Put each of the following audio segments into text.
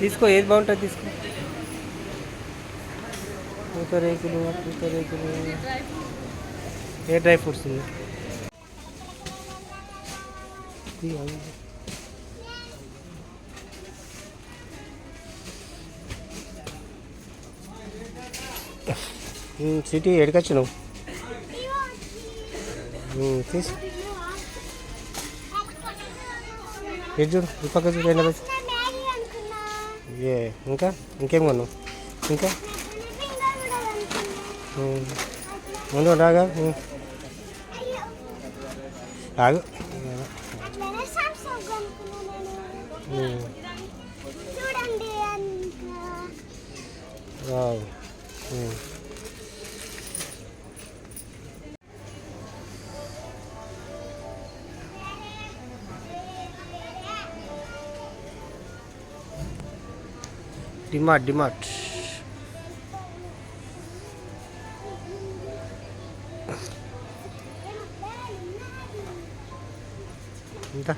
తీసుకో, ఏది బాగుంటుంది తీసుకో. పూతరేకులు ఏ డ్రై ఫ్రూట్స్ ఉంది? సిటీ ఎక్కడికొచ్చు నువ్వు? తీసు ఎటు చూడు, ఈ పక్క చూడు, ఎండ ఏ ఇంకా ఇంకేం కొన్నావు? ఇంకా ముందు రాగా ఆగు. డిమార్ట్ ఎంత?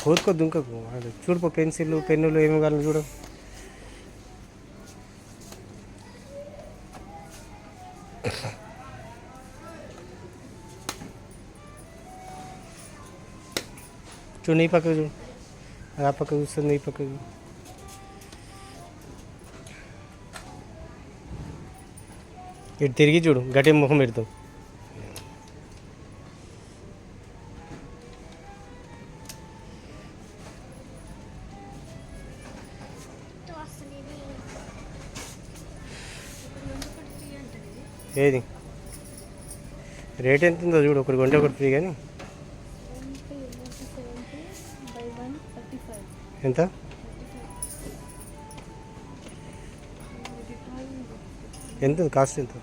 కోరుకో దుంకకు. చూడుకో, పెన్సిల్ పెన్నులు ఏమి కావాలి చూడు. చూడు, ఈ పక్కకు చూడు, ఆ పక్క చూస్తుంది, ఈ పక్కకు. ఇటు తిరిగి చూడు, గట్టి ముఖం పెడతావు. ఏది రేట్ ఎంత ఉందో చూడు, ఒకటి కొంటే ఒకటి ఫ్రీ. కానీ ఎంత? ఎంత కాస్ట్? ఎంత?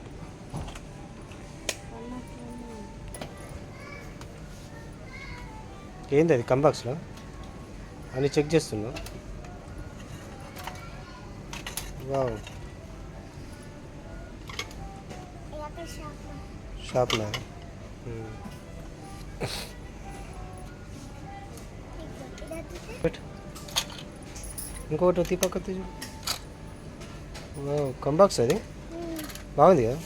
ఏంది అది కంబాక్స్లో? అని చెక్ చేస్తున్నా. వావ్, షాప్లో ఇంకొకటి తీ పక్క తీసు. కంబాక్స్ అది బాగుంది కదా.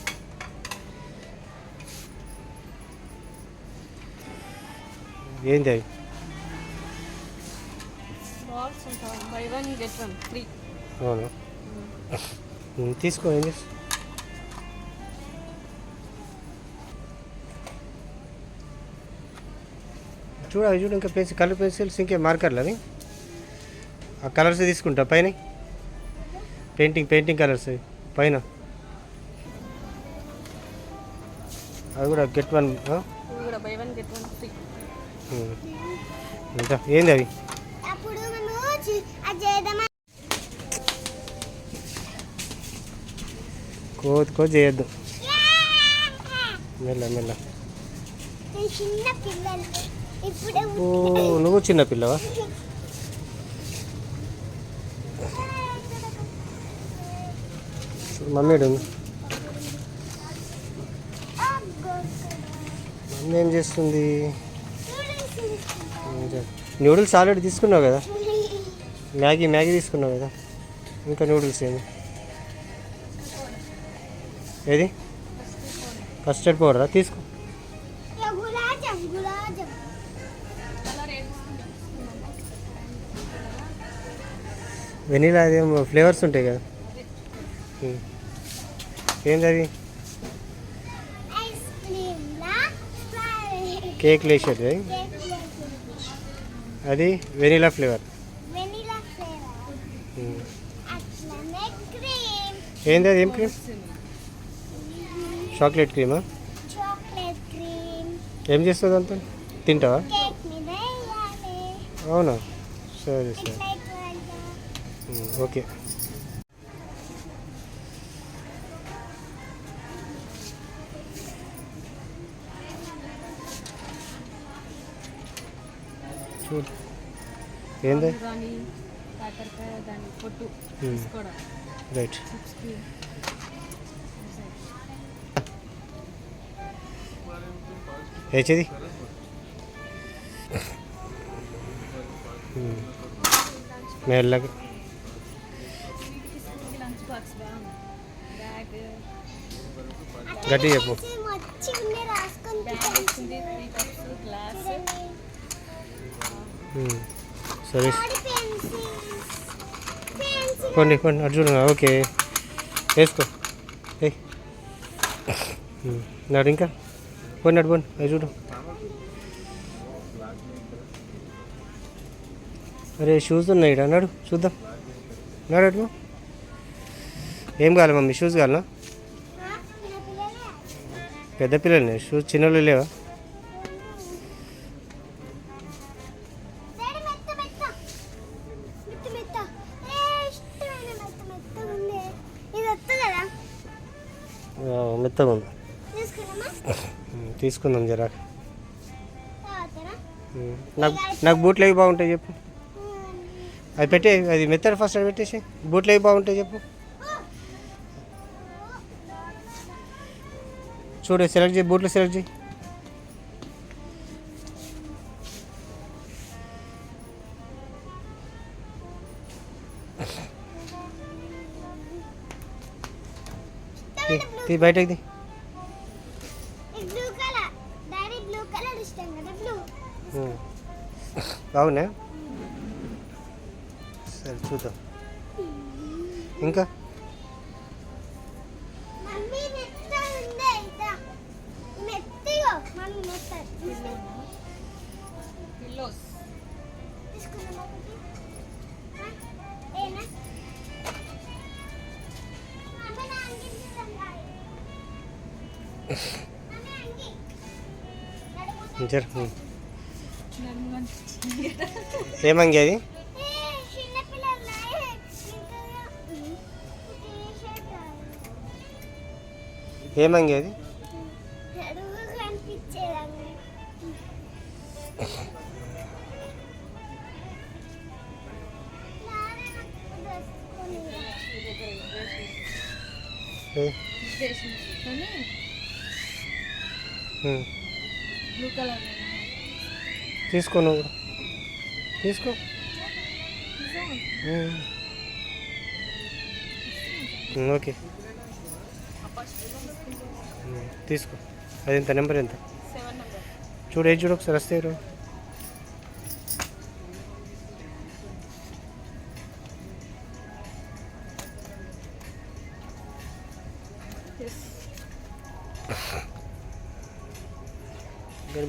ఏంది అవి? అవును, తీసుకో. ఏం చేస్తా? చూడ అవి చూడు, ఇంకా పెన్సిల్, కలర్ పెన్సిల్స్, ఇంకే మార్కర్లు అవి. ఆ కలర్స్ తీసుకుంటా పైన, పెయింటింగ్ కలర్స్ పైన. అవి కూడా గెట్ వన్. ఇంకా ఏంది అవి? కోతి చేయొద్దు, మెల్ల. ఓ, నువ్వు చిన్న పిల్లవా? మమ్మీ ఏం చేస్తుంది? నూడిల్స్ ఆల్రెడీ తీసుకున్నావు కదా, మ్యాగీ తీసుకున్నావు కదా, ఇంకా నూడిల్స్ ఏది? కస్టర్డ్ పౌడరా? తీసుకో. వెనీలా అదేం ఫ్లేవర్స్ ఉంటాయి కదా. ఏంది అది? కేక్ లేసేది అది, వెనీలా ఫ్లేవర్. ఏంది అది? ఏం క్రీమ్? చాక్లెట్ క్రీమా? ఏం చేస్తుంది అంత? తింటావా? అవునా, సరే ఓకే. చూడు, ఏంది? రైట్. ఏచేది మెల్లగా గట్టి చెప్పు. సరే కొన్ని కొన్ని అటు చూడు. ఓకే వేసుకో. నాడు ఇంకా పోయి నడు పోండి అది చూడు. అరే షూస్ ఉన్నాయి ఇక్కడ, నడు చూద్దాం. నడు అటు. ఏం కావాలి మమ్మీ? షూస్ కావాలా? పెద్ద పిల్లలు షూస్, చిన్నోళ్ళు లేవా? మెత్తగా ఉంది, తీసుకుందాం జరా. నాకు బూట్లు ఏవి బాగుంటాయి చెప్పు. అది పెట్టే, అది మెత్తడి ఫస్ట్ అది పెట్టేసి. బూట్లు ఏవి బాగుంటాయి చెప్పు. చూడు సెలెక్ట్ చేయి, బూట్లు సెలెక్ట్ చేయి. తీ బయటకి తీ. బాగున్నా? సరే చూద్దాం. ఇంకా ఏమంగి అది? ఏమంగి అది? తీసుకో, నువ్వు కూడా తీసుకో. ఓకే తీసుకో. అది ఎంత నెంబర్ ఎంత చూడు, ఏది చూడు ఒకసారి. వస్తే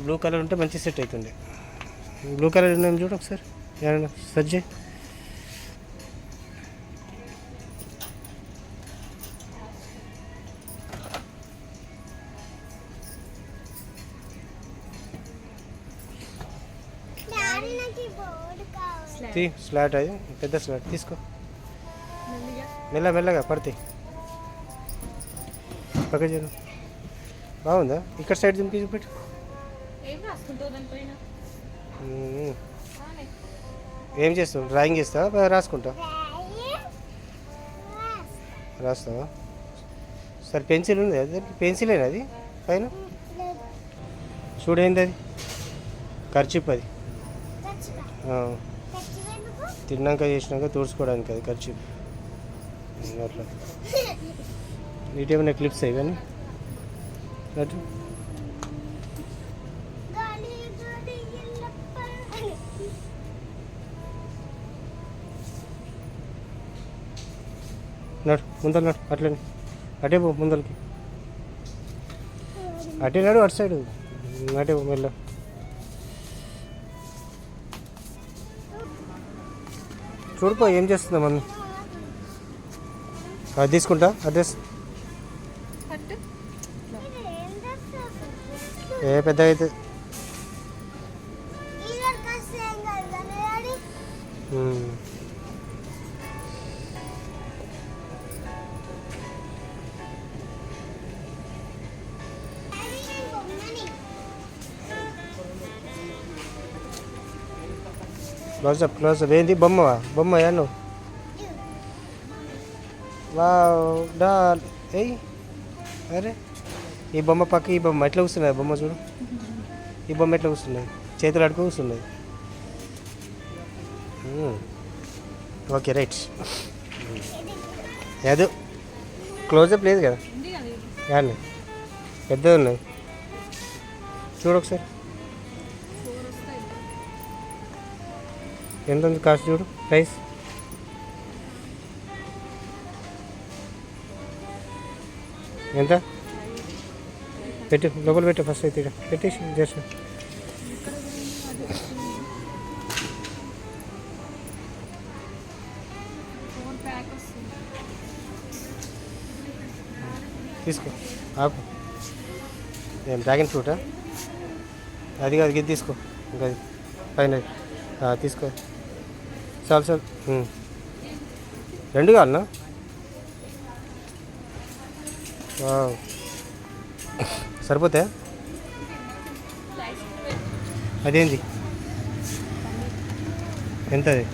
బ్లూ కలర్ ఉంటే మంచి సెట్ అవుతుండే. బ్లూ కలర్ ఉన్నాను చూడు ఒకసారి, ఏమన్నా సెర్చ్ చేయి. స్లాట్ అది పెద్ద స్లాట్ తీసుకో. మెల్లగా పడితే పక్క చేయను. బాగుందా? ఇక్కడ సైడ్ దింపి చూపెట్టు. ఏం చేస్తావు? డ్రాయింగ్ చేస్తావా, రాసుకుంటావా? రాస్తావా? సరే పెన్సిల్ ఉంది అది, పెన్సిలేనా అది పైన? చూడేంది అది? ఖర్చీప్ అది. తిన్నాక చేసినాక తుడుచుకోవడానికి అది ఖర్చీప్. అట్లా నీటేమైనా క్లిప్స్ అవి కానీ అటు నడు ముందర నడు. అట్లనే అటే పో ముందరికి. అటే నడు, అటు సైడు అటే పో మెల్ల. చూడుకో ఏం చేస్తుందా మమ్మీ. అది తీసుకుంటా అడ్రస్. ఏ పెద్ద అయితే క్లోజప్ ఏంది? బొమ్మయా నువ్వు? వా డాల్ ఏయ్ అరే ఈ బొమ్మ పక్క ఈ బొమ్మ ఎట్లా కూర్చున్నది బొమ్మ చూడు ఈ బొమ్మ ఎట్లా కూర్చున్నది చేతులు అడుగు కూర్చున్నది ఓకే రైట్ ఏదో క్లోజప్ లేదు కదా యాన్ని పెద్దది ఉన్నది చూడు ఒకసారి ఎంత ఉంది కాస్ట్ చూడు ప్రైస్ ఎంత పెట్టు లోపల పెట్టు ఫస్ట్ అయితే ఇక్కడ పెట్టేసి జస్ట్ తీసుకో ఆపు ఏం డ్రాగన్ ఫ్రూటా అది కాదు ఇది తీసుకో ఇంకా అది పైన తీసుకో చాలు చాలు రెండు కావాలన్నా సరిపోతే అదేంటి ఎంత అది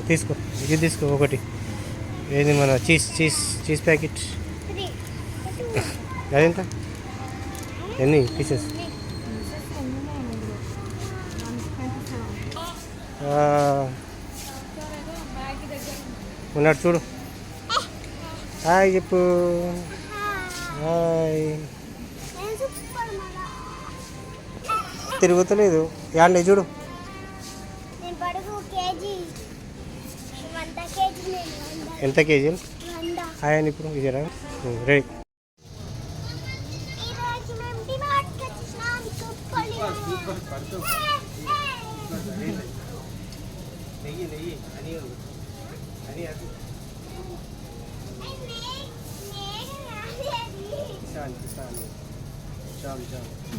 తీసుకో ఇది తీసుకో ఒకటి ఏది మన చీజ్ ప్యాకెట్ అదెంత ఎన్ని పీసెస్ ఉన్నాడు చూడు హాయ్ చెప్పు హాయ్ తిరుగుతలేదు యాండి చూడు ఎంత కేజీ హాయ్ అని ఇప్పుడు ఇదేనా రెడీ నెయ్యి నెయ్యి అని అని అది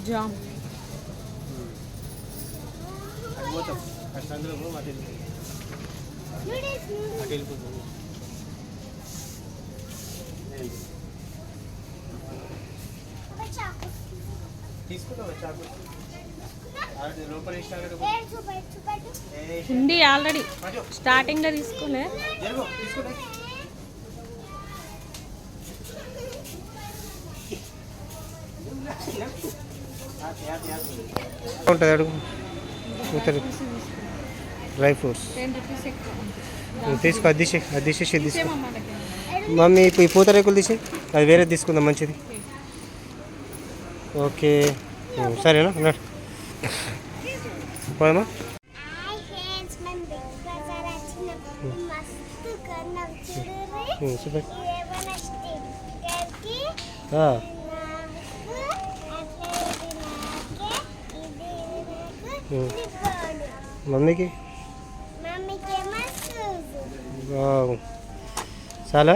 జామ్ అది పోతాం అటు అందులో అటు వెళ్ళిపోతాం అటు వెళ్ళిపోతాం తీసుకుంటావా చాకు లోపల ఉంది ఆల్రెడీ స్టార్టింగ్లో తీసుకోలే ఉంటుంది అడుగు డ్రై ఫ్రూట్స్ తీసుకో అది తీసేసి తీసుకో మమ్మీ ఇప్పుడు ఈ పూతరేకులు తీసి అది వేరే తీసుకుందాం మంచిది ఓకే సరేనా అన్నాడు పోదామా సూపర్ మమ్మీకి చాలా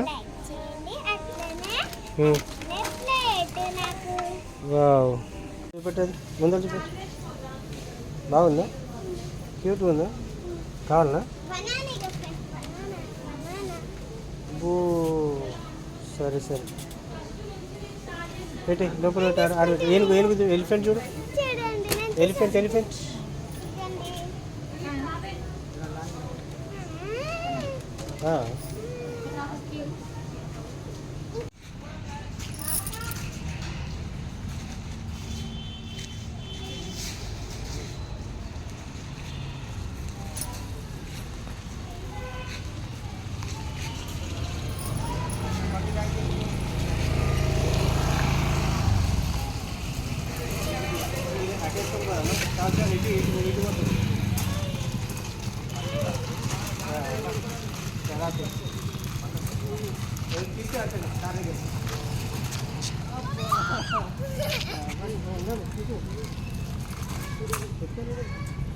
వావ్ చూపెట్టది ముందర చూపెట్టు బాగుందా క్యూట్గా ఉందా కావాలనా బూ సరే సరే పెట్టి లోపల ఏనుగు ఏనుగు ఎలిఫెంట్ చూడు ఎలిఫెంట్ ఎలిఫెంట్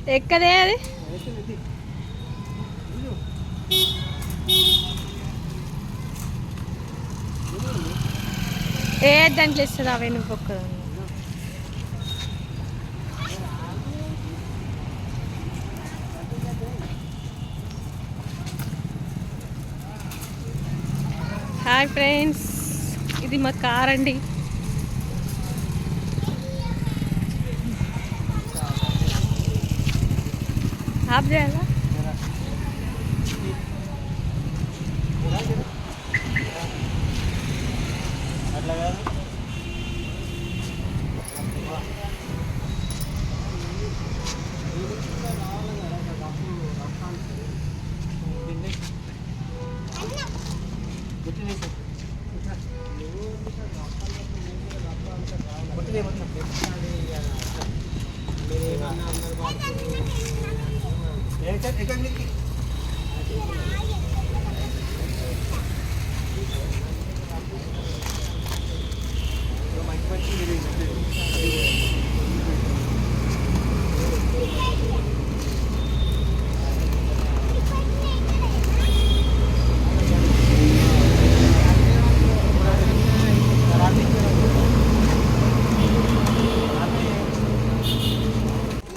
ఎక్కదే అది ఏ దాంట్లో ఇస్తుంది అవే నువ్వు ఒక్కదాన్ని హాయ్ ఫ్రెండ్స్ ఇది మా కార్ అండి ఆఫ్ చేయాలా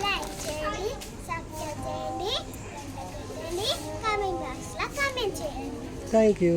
లైక్ చేయండి, సబ్స్క్రైబ్ చేయండి, కామెంట్ బాక్స్లో కామెంట్ చేయండి. Thank you.